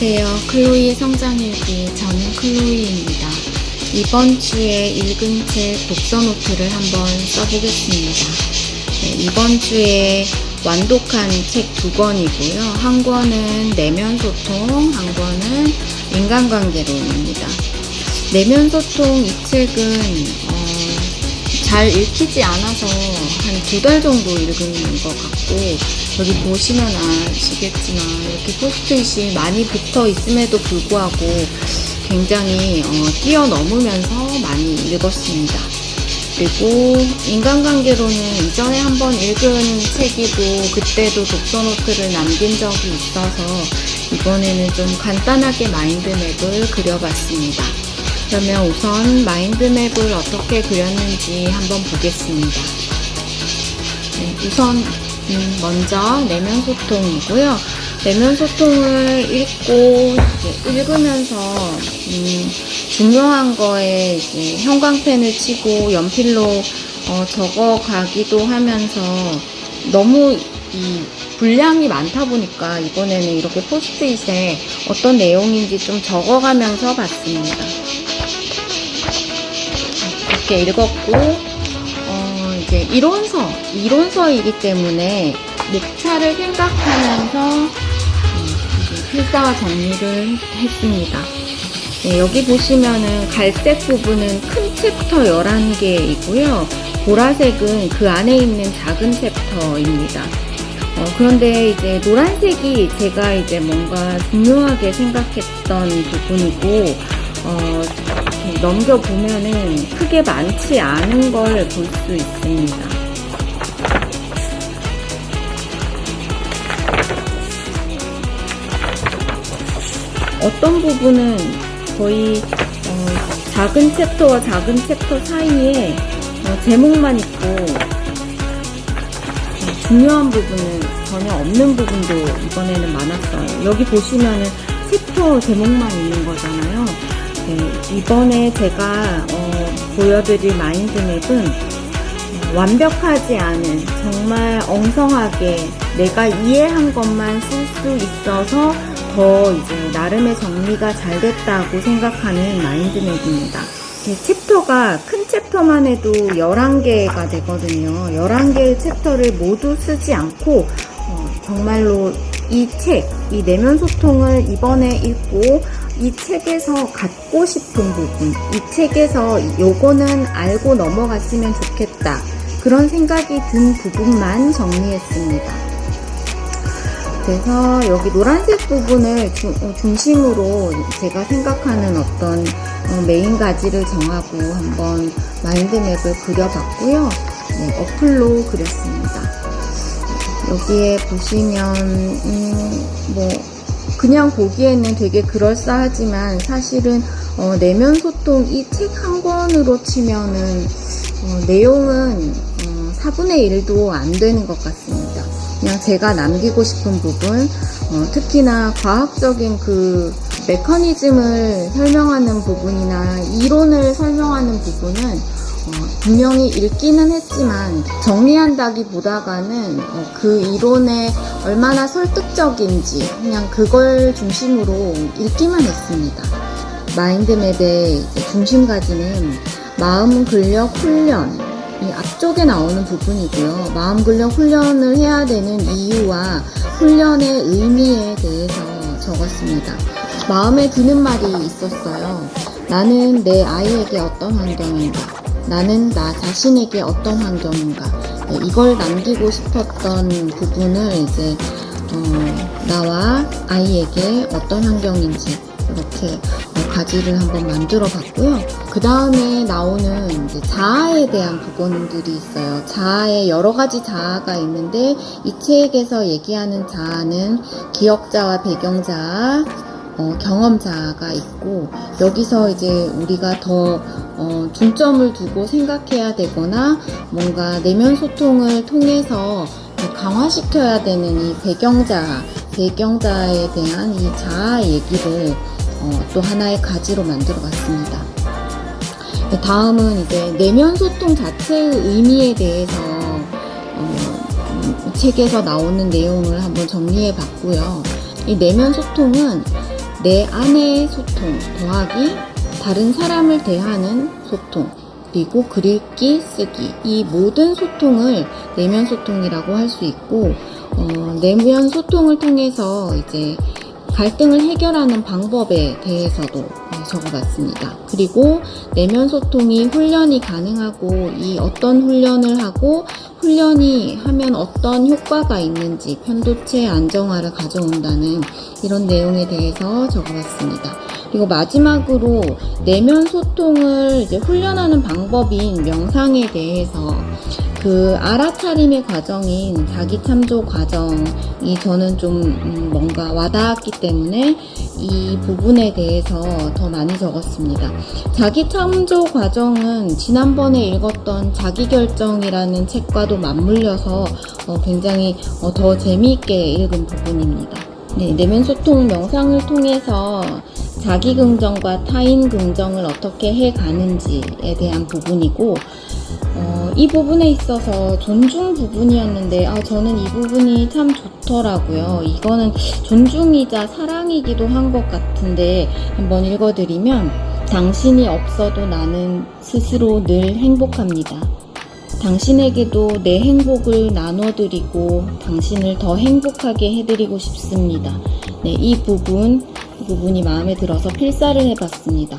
안녕하세요. 클로이의 성장일기, 저는 클로이입니다. 이번 주에 읽은 책 독서 노트를 한번 써보겠습니다. 이번 주에 완독한 책 2권이고요. 한 권은 내면소통, 한 권은 인간관계론입니다. 내면소통 이 책은 잘 읽히지 않아서 한 2달 정도 읽은 것 같고, 여기 보시면 아시겠지만 이렇게 포스트잇이 많이 붙어 있음에도 불구하고 굉장히 뛰어넘으면서 많이 읽었습니다. 그리고 인간관계론은 이전에 한번 읽은 책이고 그때도 독서 노트를 남긴 적이 있어서 이번에는 좀 간단하게 마인드맵을 그려봤습니다. 그러면 우선 마인드맵을 어떻게 그렸는지 한번 보겠습니다. 우선 먼저 내면소통이고요. 내면소통을 읽으면서 중요한 거에 이제 형광펜을 치고 연필로 적어가기도 하면서 너무 이 분량이 많다 보니까 이번에는 이렇게 포스트잇에 어떤 내용인지 좀 적어가면서 봤습니다. 이렇게 읽었고, 이제 이론서이기 때문에 목차를 생각하면서 필사와 정리를 했습니다. 여기 보시면은 갈색 부분은 큰 챕터 11개이고요. 보라색은 그 안에 있는 작은 챕터입니다. 그런데 이제 노란색이 제가 이제 뭔가 중요하게 생각했던 부분이고, 넘겨보면은 크게 많지 않은 걸 볼 수 있습니다. 어떤 부분은 거의 작은 챕터와 작은 챕터 사이에 제목만 있고 중요한 부분은 전혀 없는 부분도 이번에는 많았어요. 여기 보시면은 챕터 제목만 있는 거잖아요. 이번에 제가 보여드릴 마인드맵은 완벽하지 않은, 정말 엉성하게 내가 이해한 것만 쓸 수 있어서 더 이제 나름의 정리가 잘 됐다고 생각하는 마인드맵입니다. 챕터가 큰 챕터만 해도 11개가 되거든요. 11개의 챕터를 모두 쓰지 않고 정말로 이 내면소통을 이번에 읽고 이 책에서 갖고 싶은 부분, 이 책에서 요거는 알고 넘어갔으면 좋겠다, 그런 생각이 든 부분만 정리했습니다. 그래서 여기 노란색 부분을 중심으로 제가 생각하는 어떤 메인 가지를 정하고 한번 마인드맵을 그려봤고요. 어플로 그렸습니다. 여기에 보시면 그냥 보기에는 되게 그럴싸하지만 사실은 내면소통 이 책 한 권으로 치면은 내용은 4분의 1도 안 되는 것 같습니다. 그냥 제가 남기고 싶은 부분, 특히나 과학적인 그 메커니즘을 설명하는 부분이나 이론을 설명하는 부분은 분명히 읽기는 했지만 정리한다기보다는 그 이론에 얼마나 설득적인지 그냥 그걸 중심으로 읽기만 했습니다. 마인드맵의 중심가지는 마음 근력 훈련, 이 앞쪽에 나오는 부분이고요. 마음 근력 훈련을 해야 되는 이유와 훈련의 의미에 대해서 적었습니다. 마음에 드는 말이 있었어요. 나는 내 아이에게 어떤 환경인가? 나는 나 자신에게 어떤 환경인가? 이걸 남기고 싶었던 부분을 이제 나와 아이에게 어떤 환경인지 이렇게 가지를 한번 만들어 봤고요. 그 다음에 나오는 이제 자아에 대한 부분들이 있어요. 자아에 여러 가지 자아가 있는데 이 책에서 얘기하는 자아는 기억자와 배경자아, 경험자가 있고, 여기서 이제 우리가 더 중점을 두고 생각해야 되거나 뭔가 내면 소통을 통해서 강화시켜야 되는 이 배경자에 대한 이 자아 얘기를 또 하나의 가지로 만들어 봤습니다. 다음은 이제 내면 소통 자체의 의미에 대해서 책에서 나오는 내용을 한번 정리해 봤고요. 이 내면 소통은 내 안의 소통 더하기 다른 사람을 대하는 소통, 그리고 글 읽기, 쓰기, 이 모든 소통을 내면 소통이라고 할 수 있고, 내면 소통을 통해서 이제 갈등을 해결하는 방법에 대해서도 적어봤습니다. 그리고 내면 소통이 훈련이 가능하고, 이 어떤 훈련을 하고 훈련이 하면 어떤 효과가 있는지, 편도체 안정화를 가져온다는 이런 내용에 대해서 적어봤습니다. 그리고 마지막으로 내면 소통을 이제 훈련하는 방법인 명상에 대해서 그 알아차림의 과정인 자기 참조 과정이 저는 좀 뭔가 와닿았기 때문에 이 부분에 대해서 더 많이 적었습니다. 자기 참조 과정은 지난번에 읽었던 자기결정이라는 책과도 맞물려서 굉장히 더 재미있게 읽은 부분입니다. 네, 내면 소통 명상을 통해서 자기 긍정과 타인 긍정을 어떻게 해 가는지에 대한 부분이고, 이 부분에 있어서 존중 부분이었는데, 저는 이 부분이 참 좋더라고요. 이거는 존중이자 사랑이기도 한 것 같은데, 한번 읽어드리면, 당신이 없어도 나는 스스로 늘 행복합니다. 당신에게도 내 행복을 나눠드리고 당신을 더 행복하게 해드리고 싶습니다. 네, 이 부분이 마음에 들어서 필사를 해봤습니다.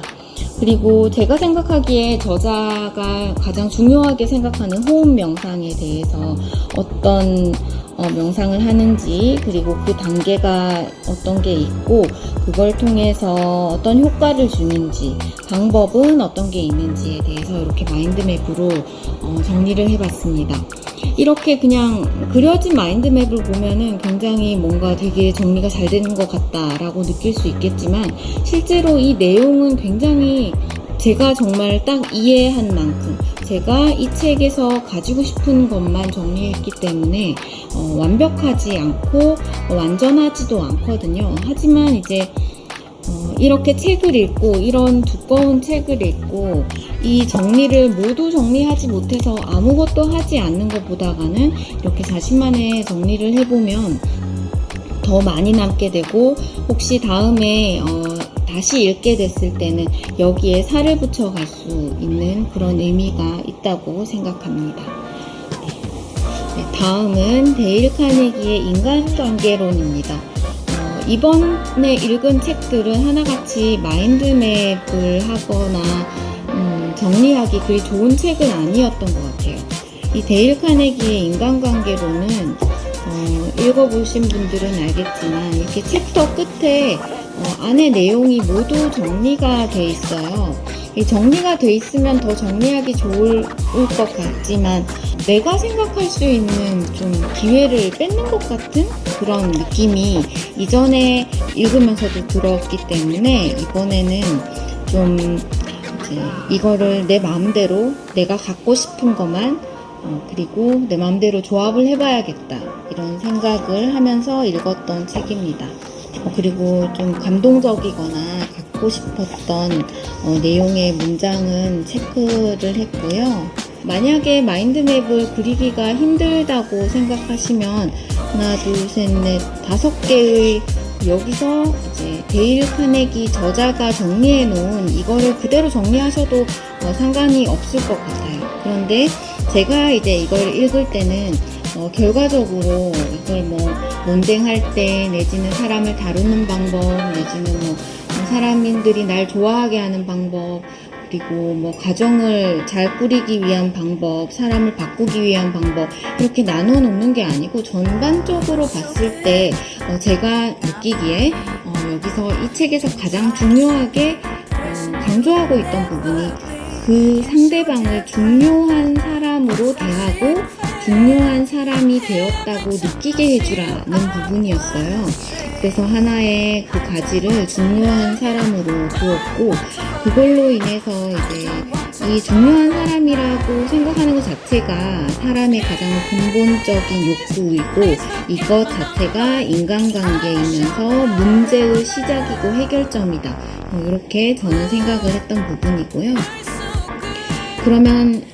그리고 제가 생각하기에 저자가 가장 중요하게 생각하는 호흡 명상에 대해서 어떤 명상을 하는지, 그리고 그 단계가 어떤 게 있고 그걸 통해서 어떤 효과를 주는지, 방법은 어떤 게 있는지에 대해서 이렇게 마인드맵으로 정리를 해봤습니다. 이렇게 그냥 그려진 마인드맵을 보면은 굉장히 뭔가 되게 정리가 잘 되는 것 같다라고 느낄 수 있겠지만, 실제로 이 내용은 굉장히 제가 정말 딱 이해한 만큼, 제가 이 책에서 가지고 싶은 것만 정리했기 때문에 완벽하지 않고 완전하지도 않거든요. 하지만 이제 이렇게 책을 읽고, 이런 두꺼운 책을 읽고 이 정리를 모두 정리하지 못해서 아무것도 하지 않는 것보다는 이렇게 자신만의 정리를 해보면 더 많이 남게 되고, 혹시 다음에 다시 읽게 됐을 때는 여기에 살을 붙여갈 수 있는 그런 의미가 있다고 생각합니다. 네, 다음은 데일 카네기의 인간관계론입니다. 이번에 읽은 책들은 하나같이 마인드맵을 하거나 정리하기 그리 좋은 책은 아니었던 것 같아요. 이 데일 카네기의 인간관계론은 읽어보신 분들은 알겠지만 이렇게 챕터 끝에 안에 내용이 모두 정리가 돼 있어요. 이 정리가 돼 있으면 더 정리하기 좋을 것 같지만, 내가 생각할 수 있는 좀 기회를 뺏는 것 같은 그런 느낌이 이전에 읽으면서도 들었기 때문에, 이번에는 좀 이제 이거를 내 마음대로 내가 갖고 싶은 것만 그리고 내 마음대로 조합을 해봐야겠다, 이런 생각을 하면서 읽었던 책입니다. 그리고 좀 감동적이거나 갖고 싶었던 내용의 문장은 체크를 했고요. 만약에 마인드맵을 그리기가 힘들다고 생각하시면 하나, 둘, 셋, 넷, 5개의 여기서 이제 데일 카네기 저자가 정리해 놓은 이거를 그대로 정리하셔도 상관이 없을 것 같아요. 그런데 제가 이제 이걸 읽을 때는 결과적으로 이걸 논쟁할 때, 내지는 사람을 다루는 방법, 내지는 사람들이 날 좋아하게 하는 방법, 그리고 가정을 잘 꾸리기 위한 방법, 사람을 바꾸기 위한 방법, 이렇게 나눠 놓는 게 아니고 전반적으로 봤을 때 제가 느끼기에 여기서 이 책에서 가장 중요하게 강조하고 있던 부분이 그 상대방을 중요한 사람으로 대하고 중요한 사람이 되었다고 느끼게 해주라는 부분이었어요. 그래서 하나의 그 가지를 중요한 사람으로 두었고, 그걸로 인해서 이제 이 중요한 사람이라고 생각하는 것 자체가 사람의 가장 근본적인 욕구이고, 이것 자체가 인간관계이면서 문제의 시작이고 해결점이다. 이렇게 저는 생각을 했던 부분이고요. 그러면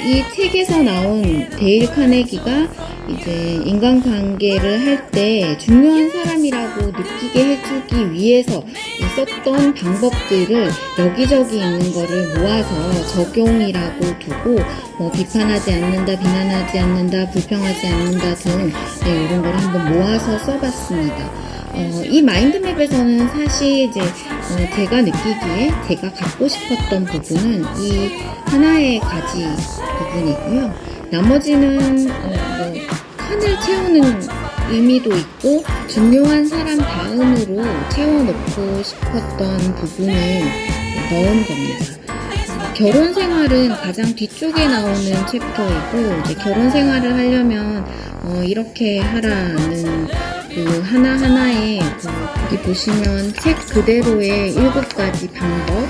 이 책에서 나온 데일 카네기가 이제 인간관계를 할 때 중요한 사람이라고 느끼게 해주기 위해서 썼던 방법들을 여기저기 있는 거를 모아서 적용이라고 두고 비판하지 않는다, 비난하지 않는다, 불평하지 않는다 등 이런 걸 한번 모아서 써봤습니다. 이 마인드맵에서는 사실 이제 제가 느끼기에 제가 갖고 싶었던 부분은 이 하나의 가지 부분이고요. 나머지는 칸을 채우는 의미도 있고 중요한 사람 다음으로 채워놓고 싶었던 부분을 넣은 겁니다. 결혼 생활은 가장 뒤쪽에 나오는 챕터이고 이제 결혼 생활을 하려면 이렇게 하라는 그 하나하나의 여기 보시면 책 그대로의 7가지 방법,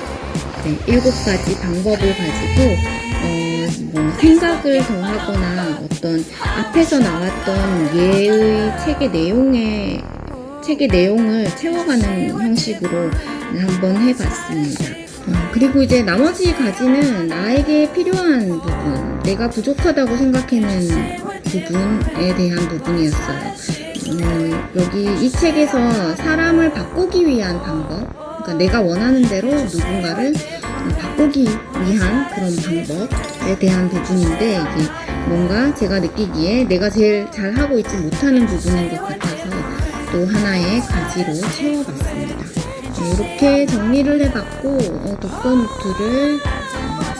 7가지 방법을 가지고 생각을 더 하거나 어떤 앞에서 나왔던 예의 책의 내용을 채워가는 형식으로 한번 해봤습니다. 그리고 이제 나머지 가지는 나에게 필요한 부분, 내가 부족하다고 생각하는 부분에 대한 부분이었어요. 여기 이 책에서 사람을 바꾸기 위한 방법, 그러니까 내가 원하는 대로 누군가를 바꾸기 위한 그런 방법에 대한 부분인데 이게 뭔가 제가 느끼기에 내가 제일 잘하고 있지 못하는 부분인 것 같아서 또 하나의 가지로 채워봤습니다. 이렇게 정리를 해봤고 독서노트를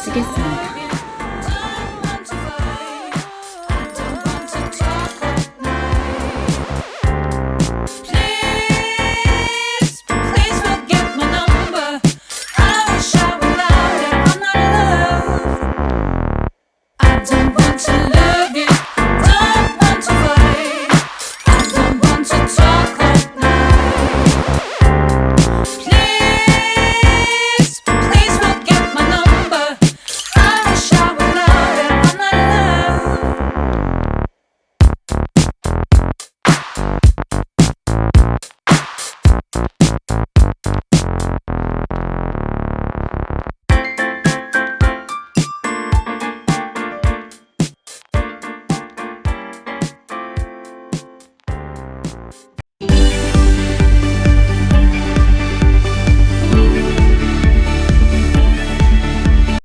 쓰겠습니다.